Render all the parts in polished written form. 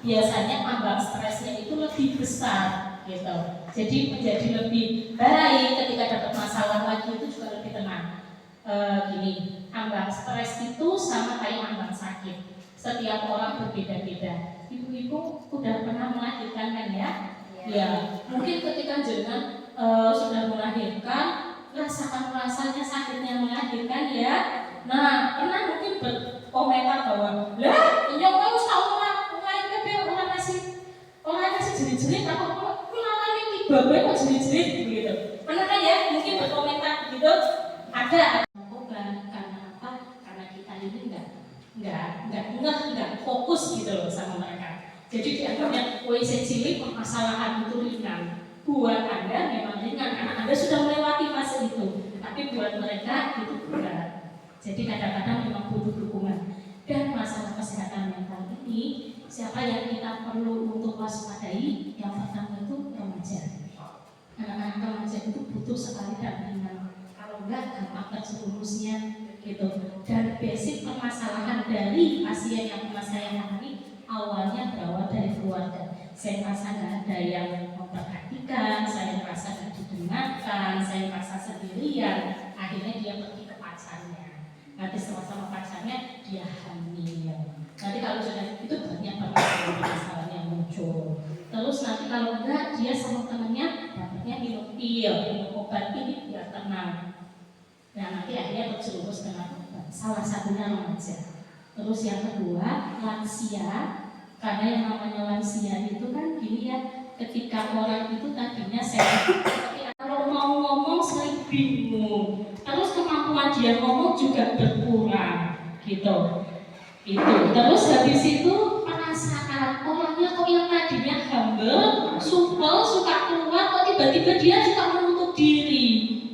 biasanya ambang stresnya itu lebih besar gitu. Jadi menjadi lebih baik ketika dapat masalah lagi itu juga lebih tenang. Gini, ambang stres itu sama kayak ambang sakit. Setiap orang berbeda-beda. Ibu-ibu udah pernah melahirkan kan ya? Ya, mungkin ketika jenengan sudah melahirkan, rasakan rasanya sakitnya melahirkan ya. Nah, pernah mungkin berkomentar bahwa, lah, yang mau tahu melahirkan biar orang ngasih jerit-jerit, aku namanya tiba-tiba kok jerit-jerit gitu. Pernah kan ya? Mungkin berkomentar gitu. Ada. Karena apa? Karena kita ini enggak fokus gitu loh sama mereka. Jadi dianggapnya WC cilik permasalahan itu ringan. Buat Anda memang ringan karena Anda sudah melewati fase itu. Tapi buat mereka itu berat. Jadi kadang-kadang memang butuh dukungan. Dan masalah kesehatan mental ini, siapa yang kita perlu untuk waspadai? Yang pertama itu remaja. Anak-anak remaja itu butuh sekali dampingan. Kalau enggak gampang terjerumusnya gitu. Dan basic permasalahan dari pasien yang saya tangani awalnya berawal dari keluarga. Saya merasa nggak ada yang memperhatikan, saya merasa nggak didengarkan, saya merasa sendirian. Akhirnya dia pergi ke pacarnya. Nanti sama-sama pacarnya dia hamil. Nanti kalau sudah itu banyak permasalahan yang muncul. Terus nanti kalau enggak dia sama temannya dapatnya minum pil, minum obat ini biar tenang. Nah nanti akhirnya terjerumus dengan salah satunya remaja. Terus yang kedua lansia, karena yang namanya lansia itu kan gini ya, ketika orang itu tadinya sehat, tapi kalau mau ngomong sering bingung, terus kemampuan dia ngomong juga berkurang, gitu. Itu. Terus habis itu perasaan orangnya kok yang tadinya humble, supel, suka keluar, kok tiba-tiba dia suka menutup diri,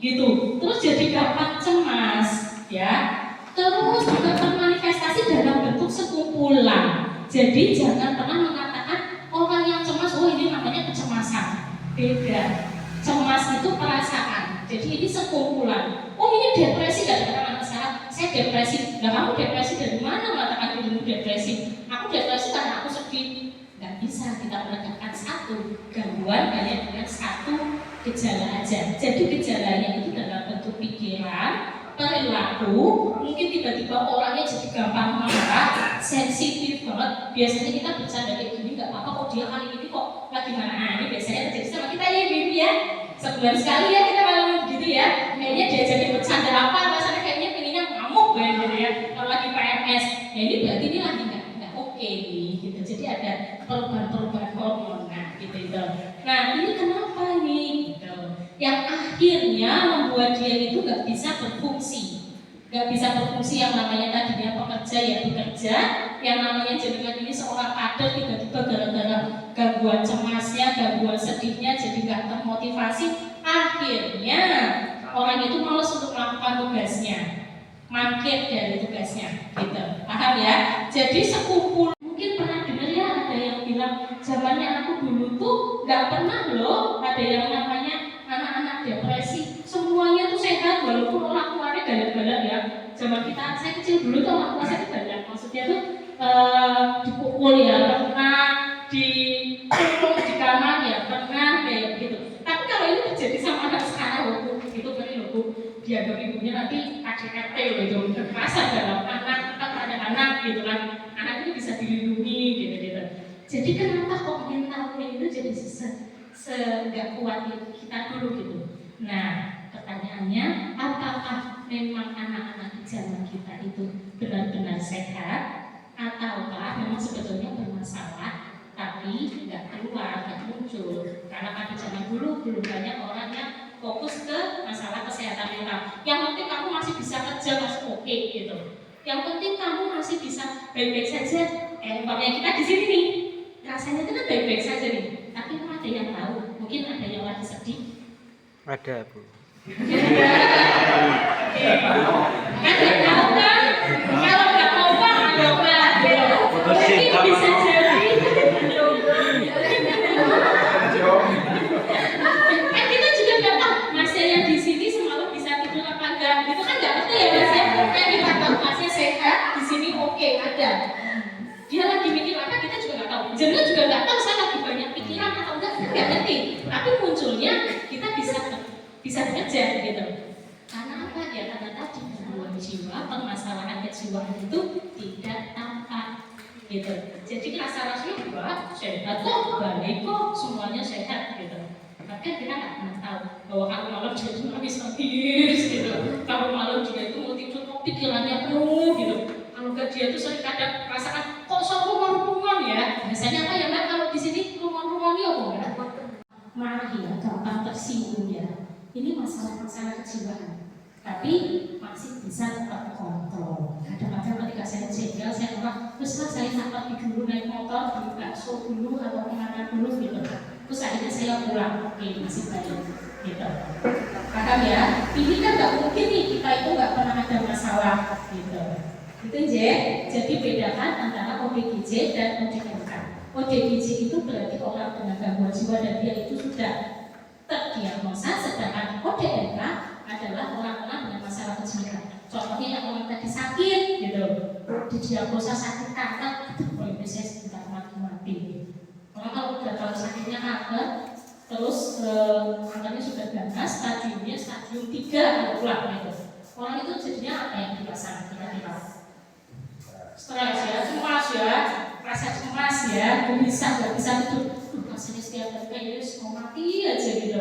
gitu. Terus jadi gampang cemas, ya. Terus juga termanifestasi dalam bentuk sekumpulan. Jadi jangan pernah mengatakan orang yang cemas, oh ini namanya kecemasan. Beda. Cemas itu perasaan. Jadi ini sekumpulan. Oh ini depresi, gak ada anak saya depresi. Nah kamu depresi dari mana mengatakan dirimu depresi? Aku depresi karena aku sedih. Gak bisa kita meletakkan satu gangguan hanya dengan satu gejala aja. Jadi gejalanya itu dalam bentuk pikiran, perilaku, mungkin tiba-tiba orangnya jadi gampang marah, sensitif banget. Biasanya kita bercanda kayak gini, nggak apa-apa kok dia kali ini kok lagi marah. Ini biasanya terjadi sama kita ya ibu ya. Sebulan sekali ya kita ngalamin gitu ya. Kayaknya diajakin bercanda apa, rasanya kayaknya pengennya ngamuk banget gitu ya. Kalau lagi PMS, ya ini berarti ini lagi nggak oke nih gitu. Jadi ada perubahan-perubahan hormon, gitu itu. Nah ini kenapa nih? Gitu. Yang akhirnya membuat dia itu nggak bisa berfungsi, yang namanya tadinya pekerja ya bekerja, yang namanya jenengan ini seorang kader tiba-tiba gara-gara gangguan cemasnya, gangguan sedihnya jadi nggak termotivasi, akhirnya orang itu malas untuk melakukan tugasnya, mangkir dari tugasnya, gitu, paham ya? Jadi sekumpul, mungkin pernah dengar ya ada yang bilang zamannya aku dulu tuh nggak pernah loh ada yang namanya anak-anak depresi, semuanya tuh sehat walaupun orang tuanya galak-galak ya. Zaman kita, saya kecil dulu tuh orang tua saya tuh galak, maksudnya tuh dipukul ya, pernah dipukul di kamar ya, pernah kayak gitu. Tapi kalau ini terjadi sama anak sekarang loh, itu kan loh, dianggap ibunya nanti ADRT gitu, kekerasan dalam anak gitu kan, anak itu bisa dilindungi gitu. Jadi kenapa kok mentalnya itu jadi nggak kuat kita dulu gitu. Nah pertanyaannya, apakah memang anak-anak di zaman kita itu benar-benar sehat ataukah memang sebetulnya bermasalah tapi nggak keluar, nggak muncul? Karena pada zaman dulu belum banyak orang yang fokus ke masalah kesehatan mental. Yang penting kamu masih bisa kerja, masih oke gitu. Yang penting kamu masih bisa baik-baik saja. Umpamanya kita di sini nih, rasanya itu kan baik-baik saja nih. Tapi ada yang tahu, mungkin ada yang lagi sedih. Ada Bu. Ada tahu kan? Kalau nggak mau Pak, coba. Mungkin bisa jadi. Kan kita juga nggak tahu Masnya yang di sini semalam bisa tidur apa enggak. Itu kan nggak ngerti ya Mas ya. Kan kita tahu Masnya sehat, di sini oke ada. Dia lagi mikir apa kita juga nggak tahu. Jadi aja gitu. Karena apa? Ya karena tadi gangguan jiwa, permasalahan kejiwaan itu tidak tampak gitu. Jadi rasa-rasanya wah sehat kok, baik kok, semuanya sehat gitu. Tapi kita nggak pernah tahu bahwa kalau malam dia itu nangis gitu. Kalau malam dia itu mau tidur kok pikirannya penuh gitu. Kalau nggak dia itu sering kadang merasakan kok sok rumah-rumahan ya. Biasanya apa ya Mbak kalau di sini rumah-rumahan ya kok nggak? Marah ya, gampang tersinggung ya. Ini masalah-masalah kejiwaan. Tapi masih bisa terkontrol. Kadang-kadang ketika saya jengkel, saya bilang, terus saya sampai dulu naik motor, beli bakso dulu atau kemana dulu gitu. Terus akhirnya saya pulang, oke masih baik gitu. Paham ya? Ini kan nggak mungkin nih kita itu nggak pernah ada masalah gitu. Itu J. Jadi bedakan antara ODGJ dan ODMK. ODGJ itu berarti orang dengan gangguan jiwa dan dia itu sudah terdiagnosa, sedangkan ODMK adalah orang-orang dengan masalah kejiwaan. Contohnya yang orang tadi sakit gitu, didiagnosa sakit kanker, kalau bisa sekitar mati-mati. Orang kalau udah tahu sakitnya kanker, terus kankernya sudah ganas, stadium 3 pulang gitu. Orang itu jadinya apa yang dirasakan kira-kira? Stres ya, cemas ya, rasa cemas ya, gelisah, nggak bisa tidur. Rasanya setiap hari mau mati aja gitu.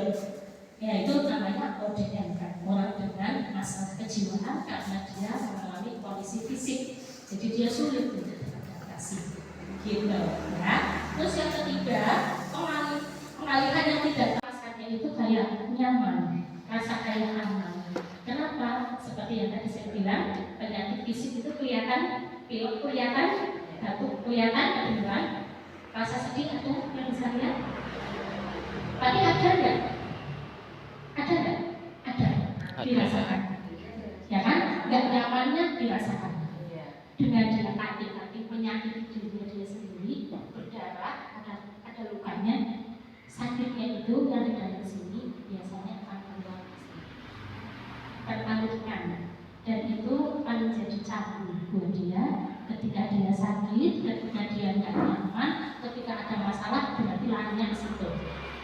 Ya itu namanya ODMK, orang dengan masalah kejiwaan karena dia mengalami kondisi fisik, jadi dia sulit untuk beradaptasi, gitu ya. Terus yang ketiga, pengalihan yang tidak rasanya itu kayak nyaman, rasa kayak aman. Kenapa? Seperti yang tadi saya bilang, penyakit fisik itu kelihatan, pilek kelihatan, batuk kelihatan, kedengaran, rasa sedih atau yang bisa lihat. Tapi ada nggak? Ada nggak? Ada. Dirasakan. Ya kan? Nggak nyamannya dirasakan. Dengan dia hati-hati penyakit dirinya dia sendiri, berdarah, ada lukanya, sakitnya itu dari dalam sini biasanya akan keluar teralihkan, dan itu akan menjadi cabul buat dia ketika dia sakit, ketika dia nggak nyaman, ketika ada masalah berarti larinya ke situ.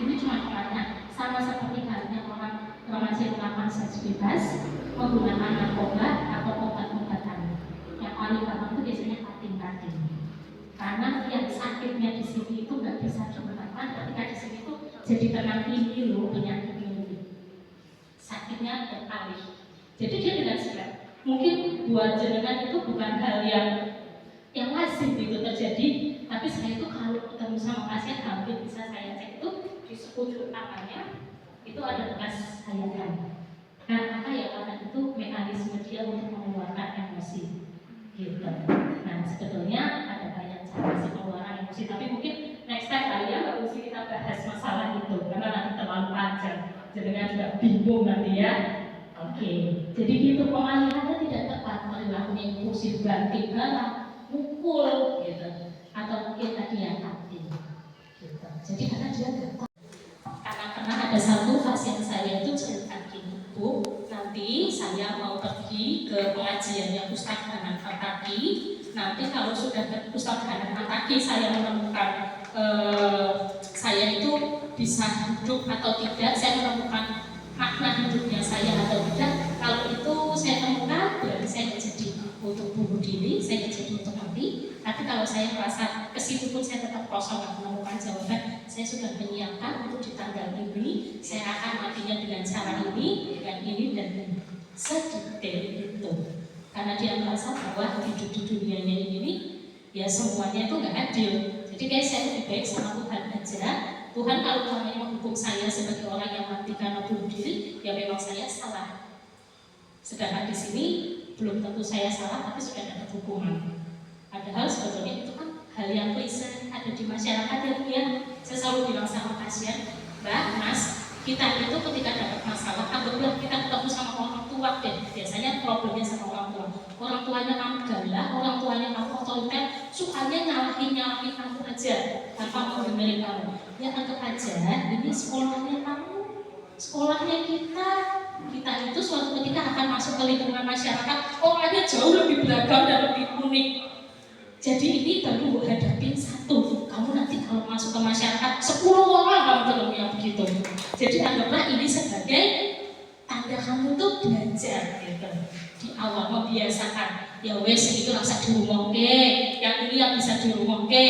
Ini cuma orangnya sama seperti halnya orang remaja yang melakukan seks bebas menggunakan narkoba atau obat-obatan. Yang paling gampang itu biasanya cutting. Karena yang sakitnya di sini itu nggak bisa digunakan, ketika di sini itu jadi tenang ini loh penyakit ini. Sakitnya beralih. Jadi dia dengan segera. Mungkin buat jenengan itu bukan hal yang lazim itu terjadi, tapi saya itu kalau ketemu sama pasien hampir bisa saya cek itu di sekujur tangannya itu ada bekas sayatan. Karena apa ya? Karena itu mekanisme dia untuk mengeluarkan emosi, gitu. Nah sebetulnya ada banyak cara sih pengeluaran emosi, tapi mungkin next time kali ya nggak mesti kita bahas masalah itu karena nanti terlalu panjang, jenengan juga bingung nanti ya. Oke, jadi gitu pengalihannya tidak tepat, perilakunya impulsif, banting barang, mukul, gitu, atau mungkin tadi yang hati, gitu. Jadi karena dia gampang. Karena pernah ada satu pasien saya itu cerita gini, Bu, nanti saya mau pergi ke pengajiannya Ustaz Hanan Fataki. Nanti kalau sudah ke Ustaz Hanan Fataki saya menemukan saya itu bisa hidup atau tidak, saya menemukan makna hidupnya saya atau tidak. Kalau itu saya temukan, berarti saya jadi untuk bunuh diri, saya jadi untuk mati. Tapi kalau saya merasa kesitu pun saya tetap kosong, tidak menemukan jawaban, saya sudah menyiapkan untuk di tanggal ini saya akan matinya dengan cara ini, dengan ini dan ini. Sedetail itu. Karena dia merasa bahwa hidup di dunianya ini ya semuanya itu nggak adil. Jadi guys, saya lebih baik sama Tuhan aja. Tuhan kalau Tuhan menghukum saya sebagai orang yang mati karena bunuh diri, ya memang saya salah. Sedangkan di sini belum tentu saya salah, tapi sudah dapat hukuman. Padahal sebetulnya itu kan hal yang klise ada di masyarakat ya. Saya selalu bilang sama pasien, Mbak, Mas, kita itu ketika dapat masalah, anggaplah kita ketemu sama orang tua deh. Biasanya problemnya sama orang tua. Orang tuanya kamu galak, orang tuanya kamu otoriter, sukanya nyalahin kamu aja tanpa mau dengerin kamu. Ya anggap aja ini sekolahnya kamu, sekolahnya kita itu suatu ketika akan masuk ke lingkungan masyarakat, orangnya jauh lebih beragam dan lebih unik. Jadi ini baru hadapin satu, kamu nanti kalau masuk ke masyarakat 10 orang kamu ketemu yang begitu. Jadi anggaplah ini sebagai kamu tuh belajar gitu. Di awal membiasakan, ya wes itu rasa dirumahke, yang ini yang bisa dirumahke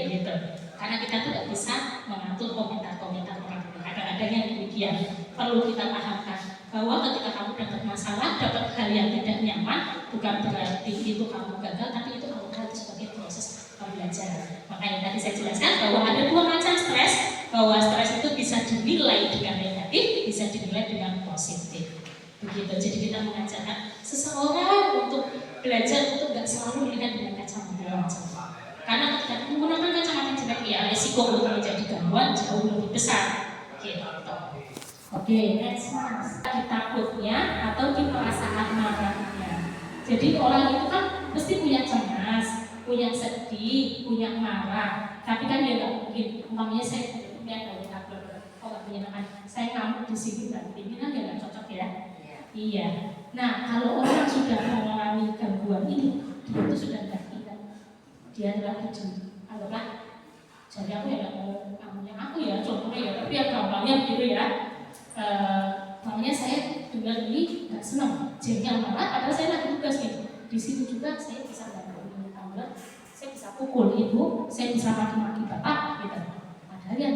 gitu. Karena kita tuh tidak bisa mengatur komentar-komentar orang. Kadang-kadang yang demikian perlu kita pahamkan bahwa ketika kamu dapat masalah, dapat hal yang tidak nyaman, bukan berarti itu kamu gagal, tapi itu kamu harus sebagai proses pembelajaran. Makanya tadi saya jelaskan bahwa ada dua macam stres, bahwa stres itu bisa dinilai dengan negatif, bisa dinilai dengan positif. Begitu. Jadi kita mengajarkan seseorang untuk belajar untuk tidak selalu melihat dengan kacamata yang jelek. Karena ketika menggunakan kacamata jelek, ya risiko untuk menjadi gangguan jauh lebih besar. Gitu. Oke, next mas. Di takutnya atau di perasaan marahnya. Jadi orang itu kan mesti punya cemas, punya sedih, punya marah. Tapi kan dia nggak mungkin. Umpamanya saya punya banyak aktor, nggak menyenangkan. Saya ngamuk di sini berarti ini kan dia nggak cocok ya. Iya. Nah, kalau orang sudah mengalami gangguan ini, dia itu sudah nggak ingat. Dia adalah hidup. Anggaplah, jadi aku ya nggak mau ngamunya aku ya, contohnya ya, tapi ya gampangnya gitu ya. Makanya saya dengar ini nggak senang, jengkel marah. Padahal saya lagi tugas nih. Di situ juga saya bisa bantu ini tambah. Saya bisa pukul ibu, saya bisa maki-maki bapak, gitu. Padahal ya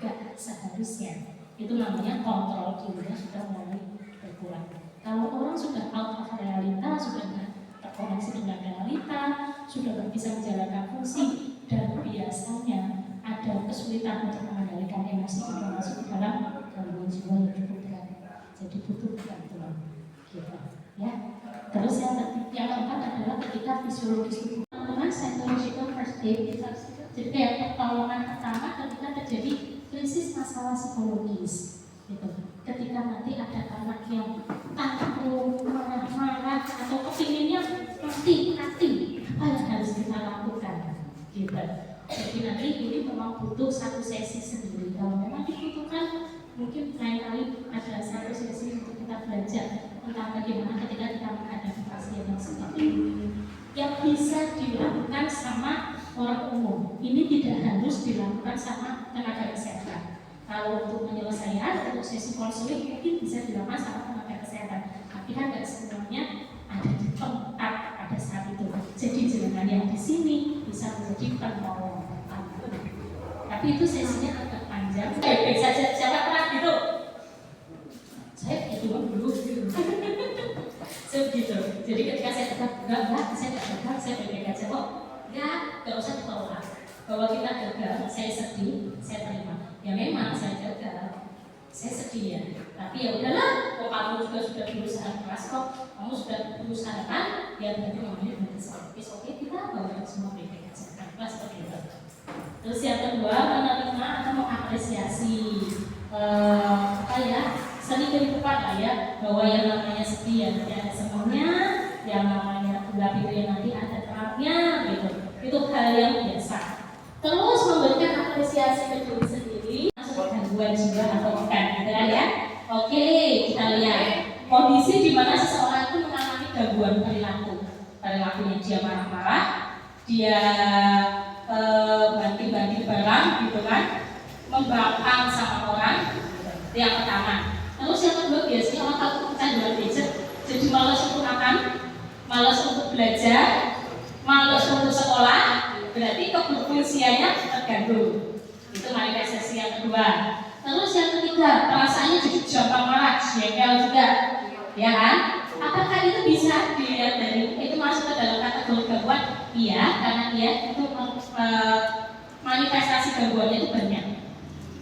nggak seharusnya. Itu namanya kontrol dirinya sudah mulai berkurang. Kalau orang sudah out of realita, sudah tidak terkoneksi dengan realita, sudah tidak bisa menjalankan fungsi, dan biasanya ada kesulitan untuk mengendalikan emosi itu masuk ke dalam gangguan jiwa yang cukup berat. Jadi butuh bantuan, gitu. Ya. Terus yang keempat adalah ketika fisiologis tubuh. Teman-teman, psychological first aid. Jadi kayak pertolongan pertama ketika terjadi krisis masalah psikologis. Gitu. Ketika nanti ada anak yang takut, marah-marah atau kepinginnya mati, apa yang harus kita lakukan? Gitu. Jadi nanti ini memang butuh satu sesi sendiri. Kalau memang dibutuhkan, mungkin lain kali ada satu sesi untuk kita belajar tentang bagaimana ketika kita menghadapi pasien yang seperti ini, yang bisa dilakukan sama orang umum. Ini tidak harus dilakukan sama tenaga kesehatan. Kalau untuk penyelesaian, untuk sesi konseling mungkin bisa dilakukan sama tenaga kesehatan. Tapi kan tidak semuanya ada di tempat pada saat itu. Jadi jangan yang di sini bisa menjadi penolong. Tapi itu sesinya agak panjang. Baik-baik saja, siapa pernah gitu? Saya gitu dulu. Saya begitu. Jadi ketika saya tetap enggak, saya tidak gagal, saya baik-baik aja kok. Enggak usah ditolak. Bahwa kita gagal, saya sedih, saya terima. Ya memang saya gagal, saya sedih ya. Tapi ya udahlah, kok kamu juga sudah berusaha keras kok, kamu sudah berusaha kan, ya berarti namanya berarti oke, kita bawa semua baik-baik aja. Nah, seperti itu. Terus yang kedua, menerima atau mengapresiasi seni kehidupan lah ya, bahwa yang namanya sedih ya nanti ada senangnya, yang namanya gelap itu ya nanti ada terangnya gitu. Itu hal yang biasa. Terus memberikan apresiasi ke diri sendiri, masuk gangguan jiwa atau bukan, gitu ya. Oke, kita lihat kondisi di mana seseorang itu mengalami gangguan perilakunya dia marah-marah, dia banting-banting barang, gitu kan, membangkang sama orang, itu yang pertama. Terus yang kedua biasanya orang takut kecanduan gadget, jadi malas untuk makan, malas untuk belajar, malas untuk sekolah. Berarti keberfungsiannya terganggu. Itu manifestasi yang kedua. Terus yang ketiga, perasaannya jadi gampang marah, jengkel juga, ya kan? Apakah itu bisa dilihat dari itu masuk ke dalam kategori gangguan? Iya, karena dia itu manifestasi gangguannya itu banyak.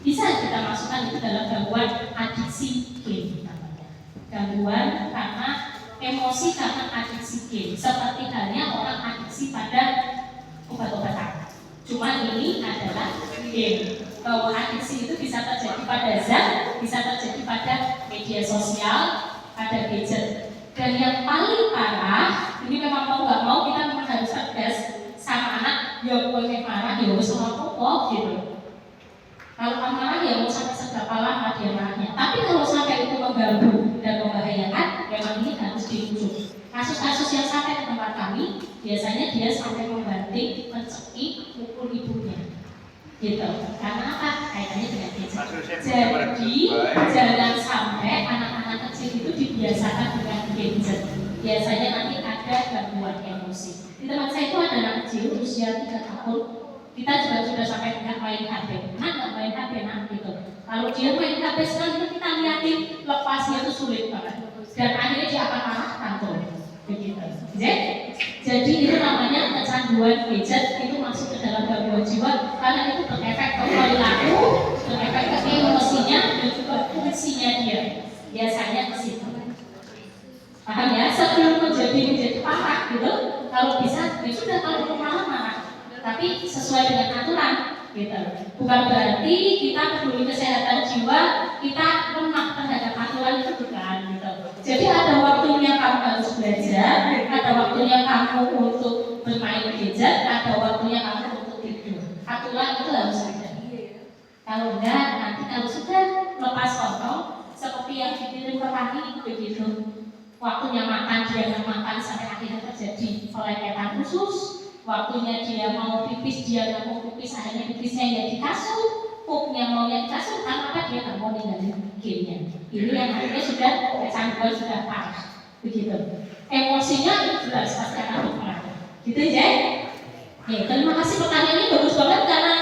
Bisa kita masukkan itu dalam gangguan adiksi game namanya. Gangguan karena emosi karena adiksi game. Seperti halnya orang adiksi pada obat-obatan. Cuma ini adalah game. Bahwa adiksi itu bisa terjadi pada zat, bisa terjadi pada media sosial, pada gadget. Dan yang paling parah, ini memang mau nggak mau kita memang harus tegas sama anak. Ya boleh marah, ya harus kok gitu. Kalau marah ya mau sampai seberapa lama dia marahnya. Tapi kalau sampai itu mengganggu dan membahayakan, memang ini harus dirujuk. Kasus-kasus yang sampai ke tempat kami, biasanya dia sampai membanting, mencekik, mukul ibunya, gitu. Karena apa? Kaitannya dengan gadget. Jadi jangan sampai anak-anak kecil itu dibiasakan dengan gadget, biasanya nanti ada gangguan emosi. Di tempat saya itu ada anak kecil usia 3 tahun, kita juga sudah sampai nggak main HP, nggak main HP gitu. Kalau dia main HP sekali itu kita lihatin lepasnya itu sulit banget, dan akhirnya dia akan marah tantrum begitu. Jadi itu namanya kecanduan gadget, itu masuk ke dalam gangguan jiwa karena itu berefek ke perilaku, berefek ke emosinya dan juga fungsinya dia. Biasanya ke situ. Paham ya? Sebelum menjadi parah gitu, kalau bisa ya sudah, kalau marah-marah, tapi sesuai dengan aturan gitu. Bukan berarti kita peduli kesehatan jiwa, kita lemah terhadap aturan, itu bukan gitu. Jadi ada waktunya kamu harus belajar, ada waktunya kamu untuk bermain gadget, ada waktunya kamu untuk tidur. Aturan itu harus ada. Kalau enggak, nanti kalau sudah lepas kontrol, seperti yang dikirim ke kami begitu. Waktunya makan dia nggak makan sampai akhirnya terjadi peleketan usus. Waktunya dia mau pipis dia nggak mau pipis, akhirnya pipisnya ya di kasur, pupnya mau yang di kasur, apa dia nggak mau ninggalin gamenya. Ini yang akhirnya sudah kecanduan, sudah parah begitu. Emosinya itu jelas pasti akan berpengaruh. Gitu ya. Terima kasih, pertanyaannya bagus banget karena